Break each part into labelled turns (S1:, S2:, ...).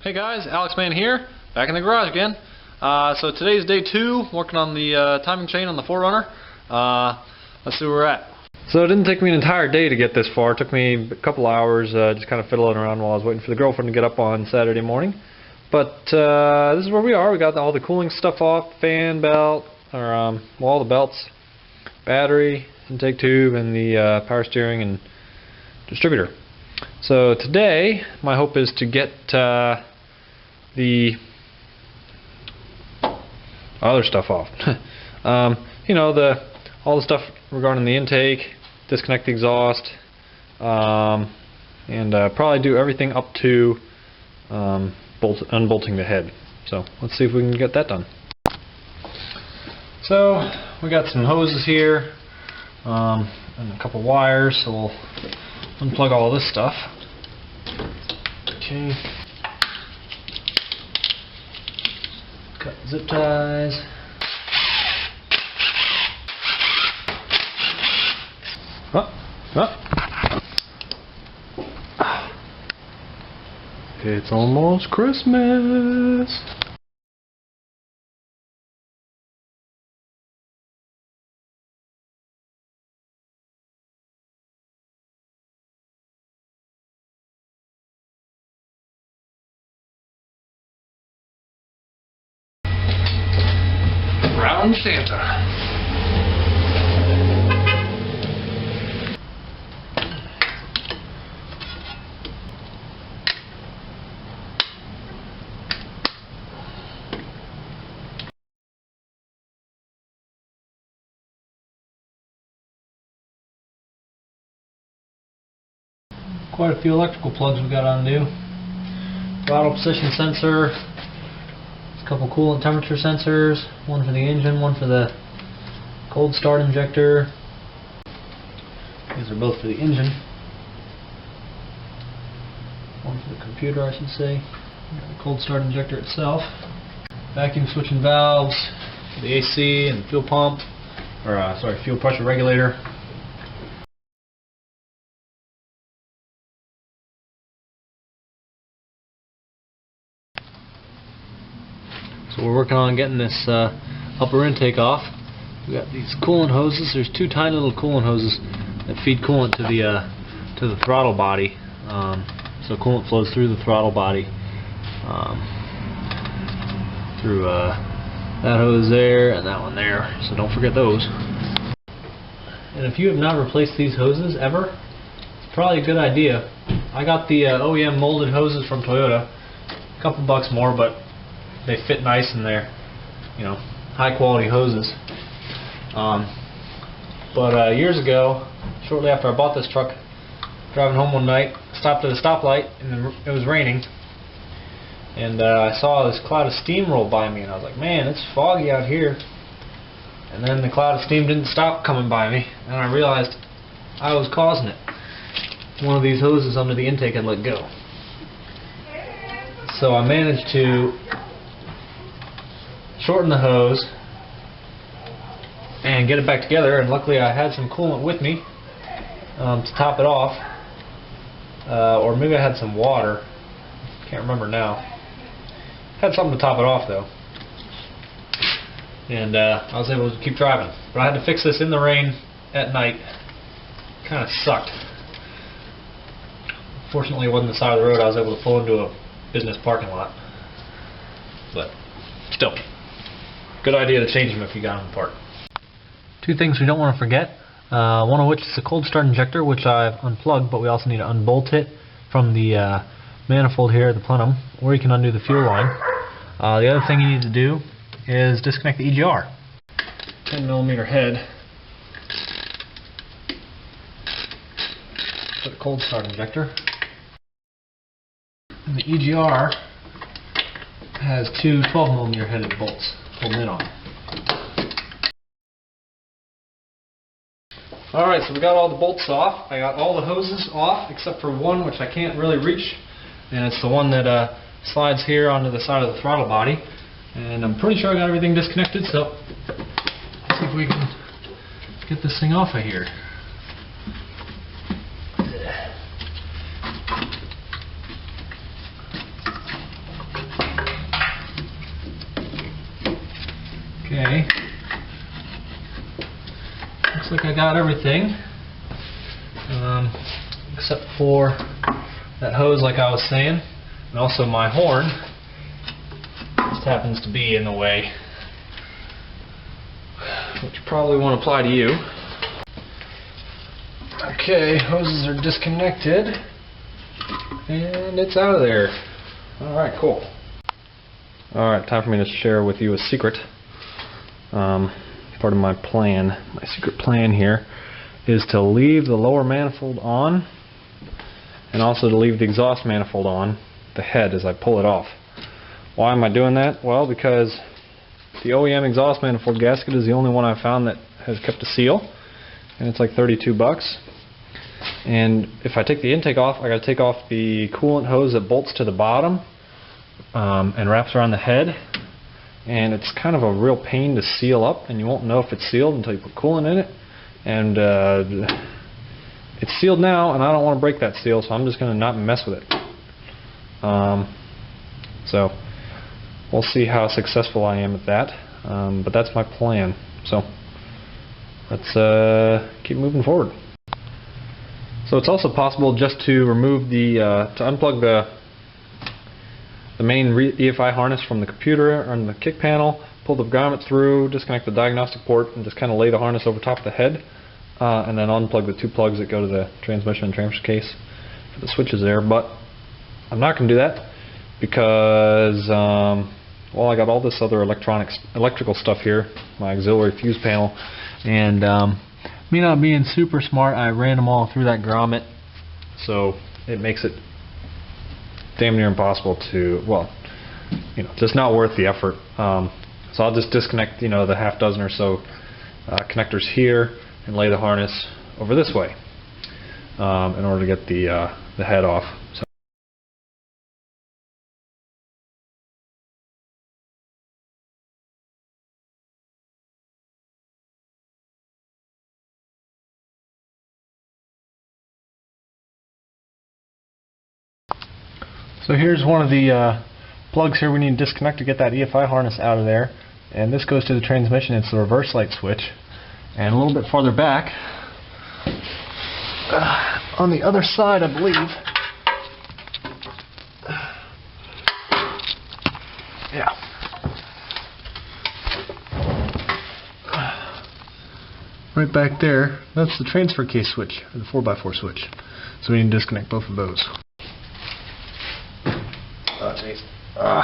S1: Hey guys, Alex Man here, back in the garage again. So today's day 2, working on the timing chain on the 4Runner. Let's see where we're at. So it didn't take me an entire day to get this far. It took me a couple hours just kind of fiddling around while I was waiting for the girlfriend to get up on Saturday morning. But this is where we are. We got all the cooling stuff off, fan belt, or all the belts, battery, intake tube, and the power steering and distributor. So today my hope is to get the other stuff off. You know, all the stuff regarding the intake, disconnect the exhaust, and probably do everything up to unbolting the head. So let's see if we can get that done. So we got some hoses here and a couple wires, so we'll unplug all this stuff. Okay. Cut zip ties. It's almost Christmas. Round Santa. Quite a few electrical plugs we got on new. Throttle position sensor, a couple coolant temperature sensors, one for the engine, one for the cold start injector. These are both for the engine. One for the computer, I should say. The cold start injector itself. Vacuum switching valves for the AC and fuel pump, or fuel pressure regulator. So we're working on getting this upper intake off. We got these coolant hoses. There's two tiny little coolant hoses that feed coolant to the throttle body. So coolant flows through the throttle body through that hose there and that one there. So don't forget those. And if you have not replaced these hoses ever, it's probably a good idea. I got the OEM molded hoses from Toyota. A couple bucks more, but they fit nice and they're, you know, high quality hoses. But years ago, shortly after I bought this truck, driving home one night, stopped at a stoplight and it was raining, and I saw this cloud of steam roll by me, and I was like, man, it's foggy out here. And then the cloud of steam didn't stop coming by me, and I realized I was causing it. One of these hoses under the intake had let go. So I managed to shorten the hose and get it back together, and luckily I had some coolant with me to top it off, or maybe I had some water, can't remember now. Had something to top it off though, and I was able to keep driving. But I had to fix this in the rain at night. Kind of sucked. Fortunately it wasn't the side of the road. I was able to pull into a business parking lot, but still, good idea to change them if you got them apart. Two things we don't want to forget, one of which is the cold start injector, which I've unplugged, but we also need to unbolt it from the manifold here at the plenum, or you can undo the fuel line. The other thing you need to do is disconnect the EGR. 10mm head for the cold start injector. And the EGR has two 12mm headed bolts holding it on. Alright, so we got all the bolts off. I got all the hoses off except for one which I can't really reach, and it's the one that slides here onto the side of the throttle body. And I'm pretty sure I got everything disconnected, so let's see if we can get this thing off of here. like I got everything, except for that hose, like I was saying, and also my horn just happens to be in the way, which probably won't apply to you. Okay, hoses are disconnected, and it's out of there. Alright, cool. Alright, time for me to share with you a secret. Part of my plan, my secret plan here, is to leave the lower manifold on, and also to leave the exhaust manifold on, the head, as I pull it off. Why am I doing that? Well, because the OEM exhaust manifold gasket is the only one I've found that has kept a seal, and it's like $32. And if I take the intake off, I got to take off the coolant hose that bolts to the bottom and wraps around the head. And it's kind of a real pain to seal up, and you won't know if it's sealed until you put coolant in it. And it's sealed now, and I don't want to break that seal, so I'm just going to not mess with it. So we'll see how successful I am at that, but that's my plan. So let's keep moving forward. So it's also possible just to remove the to unplug the main EFI harness from the computer or the kick panel, pull the grommet through, disconnect the diagnostic port, and just kind of lay the harness over top of the head, and then unplug the two plugs that go to the transmission and transfer case for the switches there. But I'm not going to do that because well, I got all this other electrical stuff here, my auxiliary fuse panel, and me not being super smart, I ran them all through that grommet, so it makes it damn near impossible to, well, just not worth the effort. So I'll just disconnect, the half dozen or so connectors here and lay the harness over this way in order to get the head off. So here's one of the plugs here we need to disconnect to get that EFI harness out of there, and this goes to the transmission. It's the reverse light switch. And a little bit farther back, on the other side, I believe, yeah, right back there, that's the transfer case switch, or the 4x4 switch. So we need to disconnect both of those. Oh, jeez. Oh,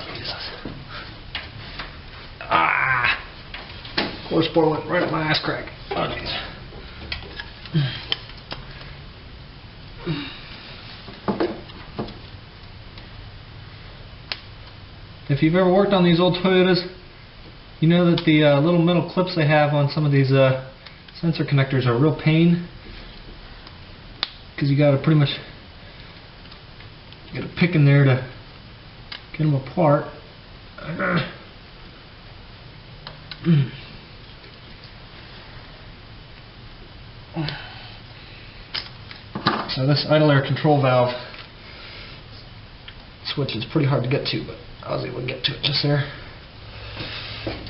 S1: Jesus. Horse board went right up my ass crack. Oh, jeez. If you've ever worked on these old Toyotas, you know that the little metal clips they have on some of these sensor connectors are a real pain, because you got to pretty much get a pick in there to get them apart. So this idle air control valve switch is pretty hard to get to, but I was able to get to it just there.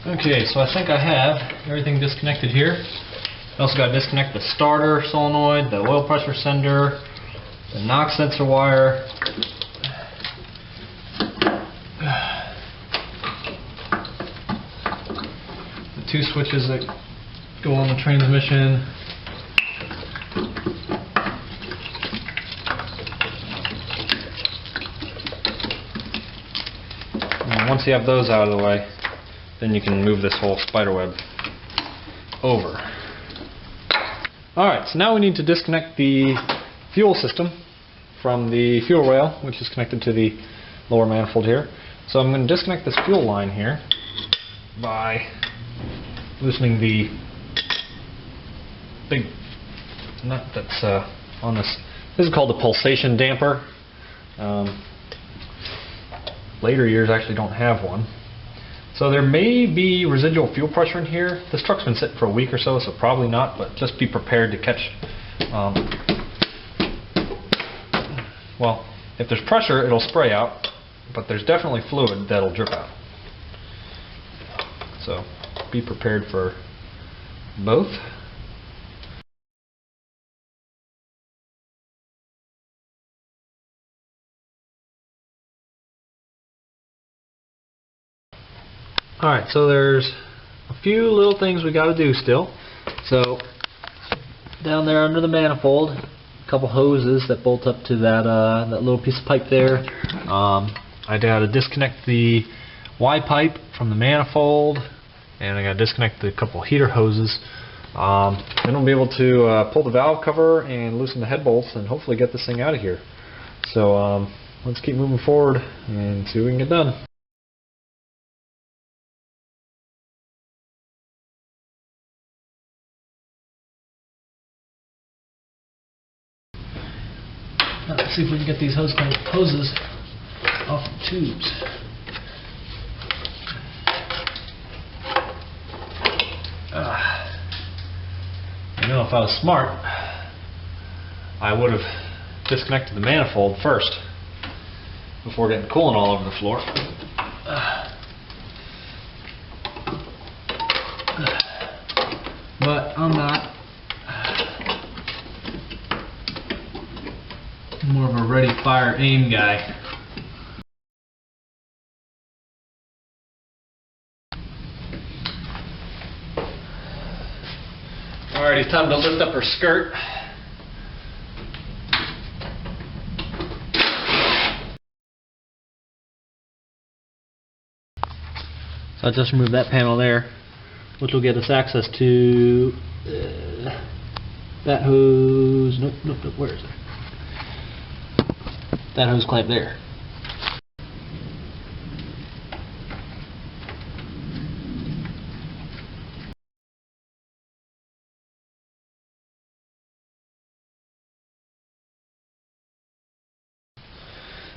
S1: Okay, so I think I have everything disconnected here. I also got to disconnect the starter solenoid, the oil pressure sender, the knock sensor wire, the two switches that go on the transmission, and once you have those out of the way, then you can move this whole spider web over. Alright, so now we need to disconnect the fuel system from the fuel rail, which is connected to the lower manifold here. So I'm going to disconnect this fuel line here by loosening the big nut that's on this. This is called the pulsation damper. Later years actually don't have one. So there may be residual fuel pressure in here. This truck's been sitting for a week or so, so probably not, but just be prepared to catch, well, if there's pressure, it'll spray out, but there's definitely fluid that'll drip out. So be prepared for both. Alright, so there's a few little things we got to do still. So down there under the manifold, a couple hoses that bolt up to that that little piece of pipe there. I got to disconnect the Y pipe from the manifold, and I got to disconnect the couple heater hoses. Then we'll be able to pull the valve cover and loosen the head bolts and hopefully get this thing out of here. So let's keep moving forward and see what we can get done. Let's see if we can get these hoses off the tubes. You know, if I was smart, I would have disconnected the manifold first before getting coolant all over the floor. But I'm not. I'm more of a ready, fire, aim guy. Alright, it's time to lift up her skirt. So I just removed that panel there, which will get us access to that hose. Nope, where is it? That hose clamp there.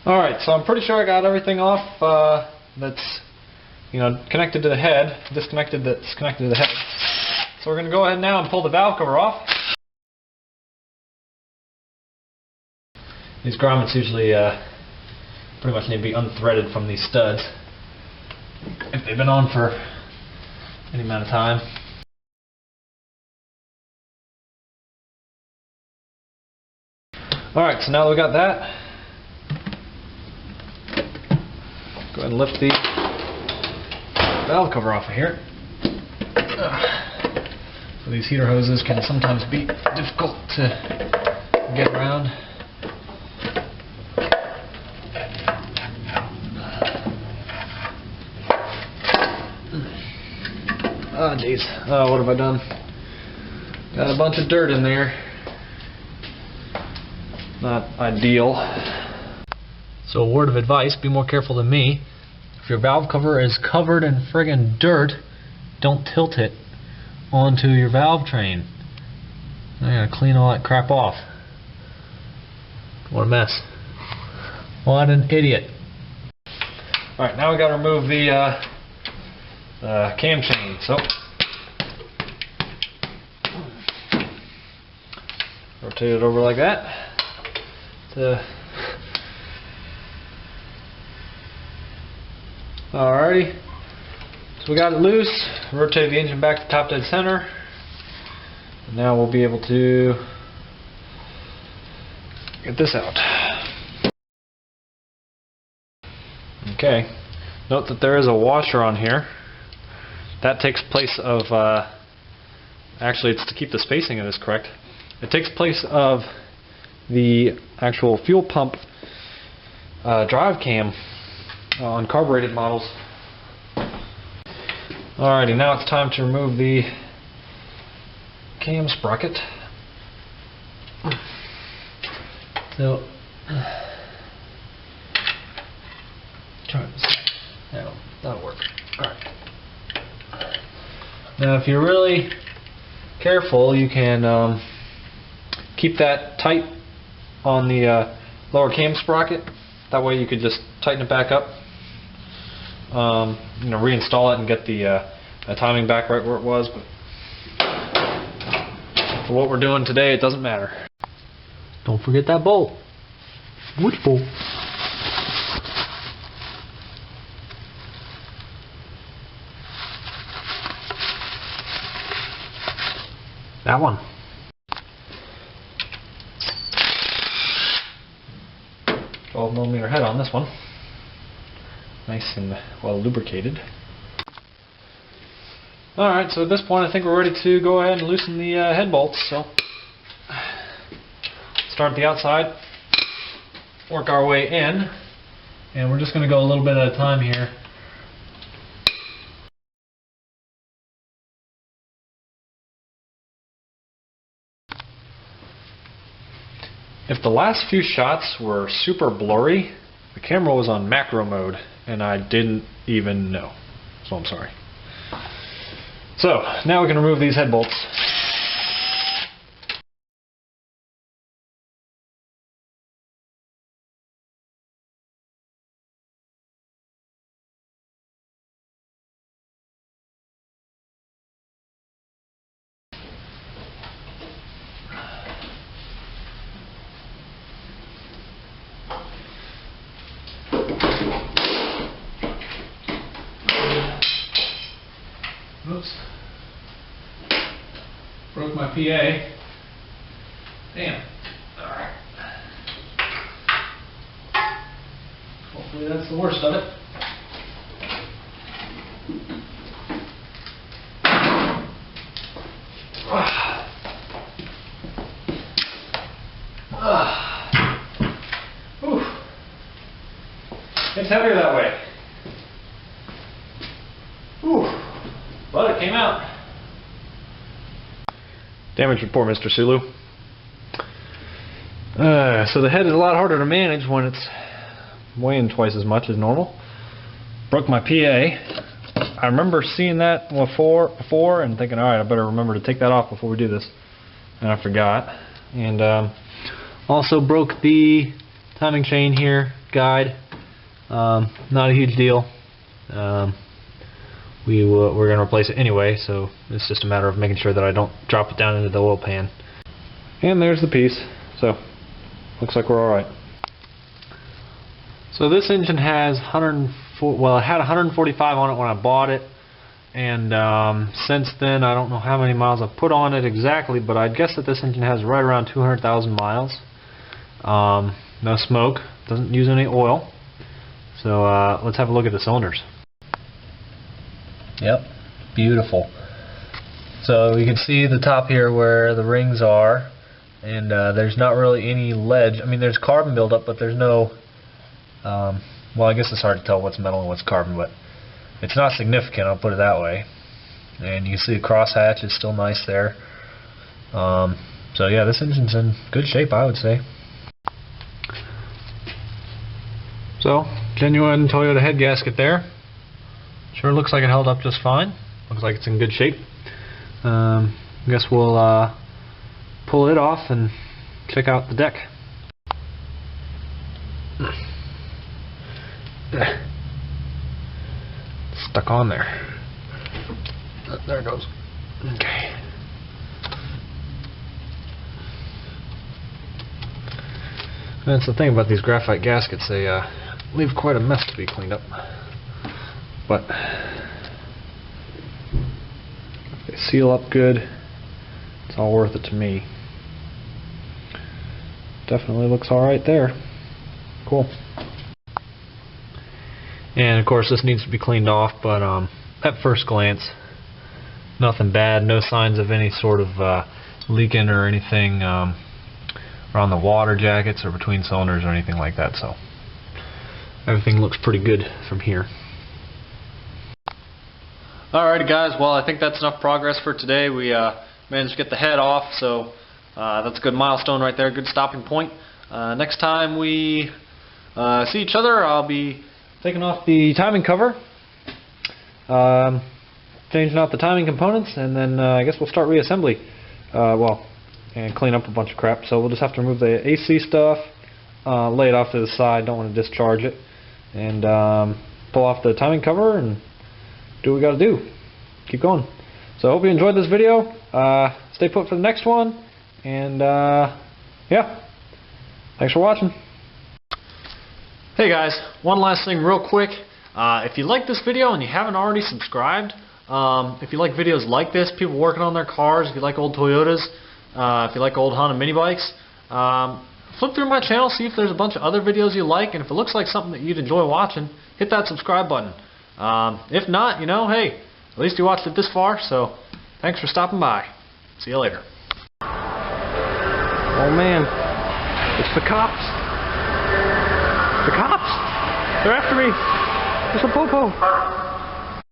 S1: Alright, so I'm pretty sure I got everything off that's connected to the head, disconnected that's connected to the head. So we're going to go ahead now and pull the valve cover off. These grommets usually pretty much need to be unthreaded from these studs if they've been on for any amount of time. Alright, so now that we got that, go ahead and lift the valve cover off of here. So these heater hoses can sometimes be difficult to get around. Oh jeez, what have I done? Got a bunch of dirt in there. Not ideal. So a word of advice, be more careful than me. If your valve cover is covered in friggin' dirt, don't tilt it onto your valve train. I gotta clean all that crap off. What a mess. What an idiot. Alright, now we gotta remove the cam chain. So rotate it over like that. Alrighty, so we got it loose. Rotate the engine back to top dead center. And now we'll be able to get this out. Okay, note that there is a washer on here. That takes place of, actually it's to keep the spacing of this correct. It takes place of the actual fuel pump drive cam on carbureted models. Alrighty, now it's time to remove the cam sprocket. So, try this. That'll work. Alright. Now, if you're really careful, you can keep that tight on the lower cam sprocket. That way you could just tighten it back up. Reinstall it and get the timing back right where it was. But for what we're doing today, it doesn't matter. Don't forget that bolt. Which bolt? That one. 12mm head on this one. Nice and well lubricated. Alright, so at this point I think we're ready to go ahead and loosen the head bolts. So start at the outside, work our way in, and we're just going to go a little bit at a time here. If the last few shots were super blurry, the camera was on macro mode and I didn't even know. So I'm sorry. So now we can remove these head bolts. Oops. Broke my PA. Damn. Alright. Hopefully that's the worst of it. Oof. It's heavier that way. Oof. But it came out. Damage report, Mr. Sulu. So the head is a lot harder to manage when it's weighing twice as much as normal. Broke my PA. I remember seeing that before and thinking, alright, I better remember to take that off before we do this. And I forgot. And also broke the timing chain here, guide. Not a huge deal. We're going to replace it anyway, so it's just a matter of making sure that I don't drop it down into the oil pan. And there's the piece. So looks like we're alright. So this engine has it had 145 on it when I bought it, and since then I don't know how many miles I've put on it exactly, but I'd guess that this engine has right around 200,000 miles. No smoke, doesn't use any oil. So let's have a look at the cylinders. Yep, beautiful. So you can see the top here where the rings are, and there's not really any ledge. I mean, there's carbon buildup, but there's no well, I guess it's hard to tell what's metal and what's carbon, but it's not significant, I'll put it that way. And you can see the crosshatch is still nice there. So yeah, this engine's in good shape, I would say. So, genuine Toyota head gasket there. Sure looks like it held up just fine. Looks like it's in good shape. I guess we'll pull it off and check out the deck. Stuck on there. There it goes. Okay. That's the thing about these graphite gaskets, they leave quite a mess to be cleaned up. But if they seal up good, it's all worth it to me. Definitely looks alright there. Cool. And of course this needs to be cleaned off, but at first glance, nothing bad, no signs of any sort of leaking or anything around the water jackets or between cylinders or anything like that, so everything looks pretty good from here. Alrighty guys, well I think that's enough progress for today. We managed to get the head off, so that's a good milestone right there, good stopping point. Next time we see each other, I'll be taking off the timing cover, changing out the timing components, and then I guess we'll start reassembly. And clean up a bunch of crap. So we'll just have to remove the AC stuff, lay it off to the side, don't want to discharge it, and pull off the timing cover and do what we got to do. Keep going. So I hope you enjoyed this video. Stay put for the next one, and yeah, thanks for watching. Hey guys, one last thing real quick. If you like this video and you haven't already subscribed, If you like videos like this, people working on their cars, if you like old Toyotas, if you like old Honda mini bikes, flip through my channel, see if there's a bunch of other videos you like, and if it looks like something that you'd enjoy watching, hit that subscribe button. If not, you know, hey, at least you watched it this far, so thanks for stopping by. See you later.
S2: Oh man, it's the cops. The cops! They're after me. There's a popo.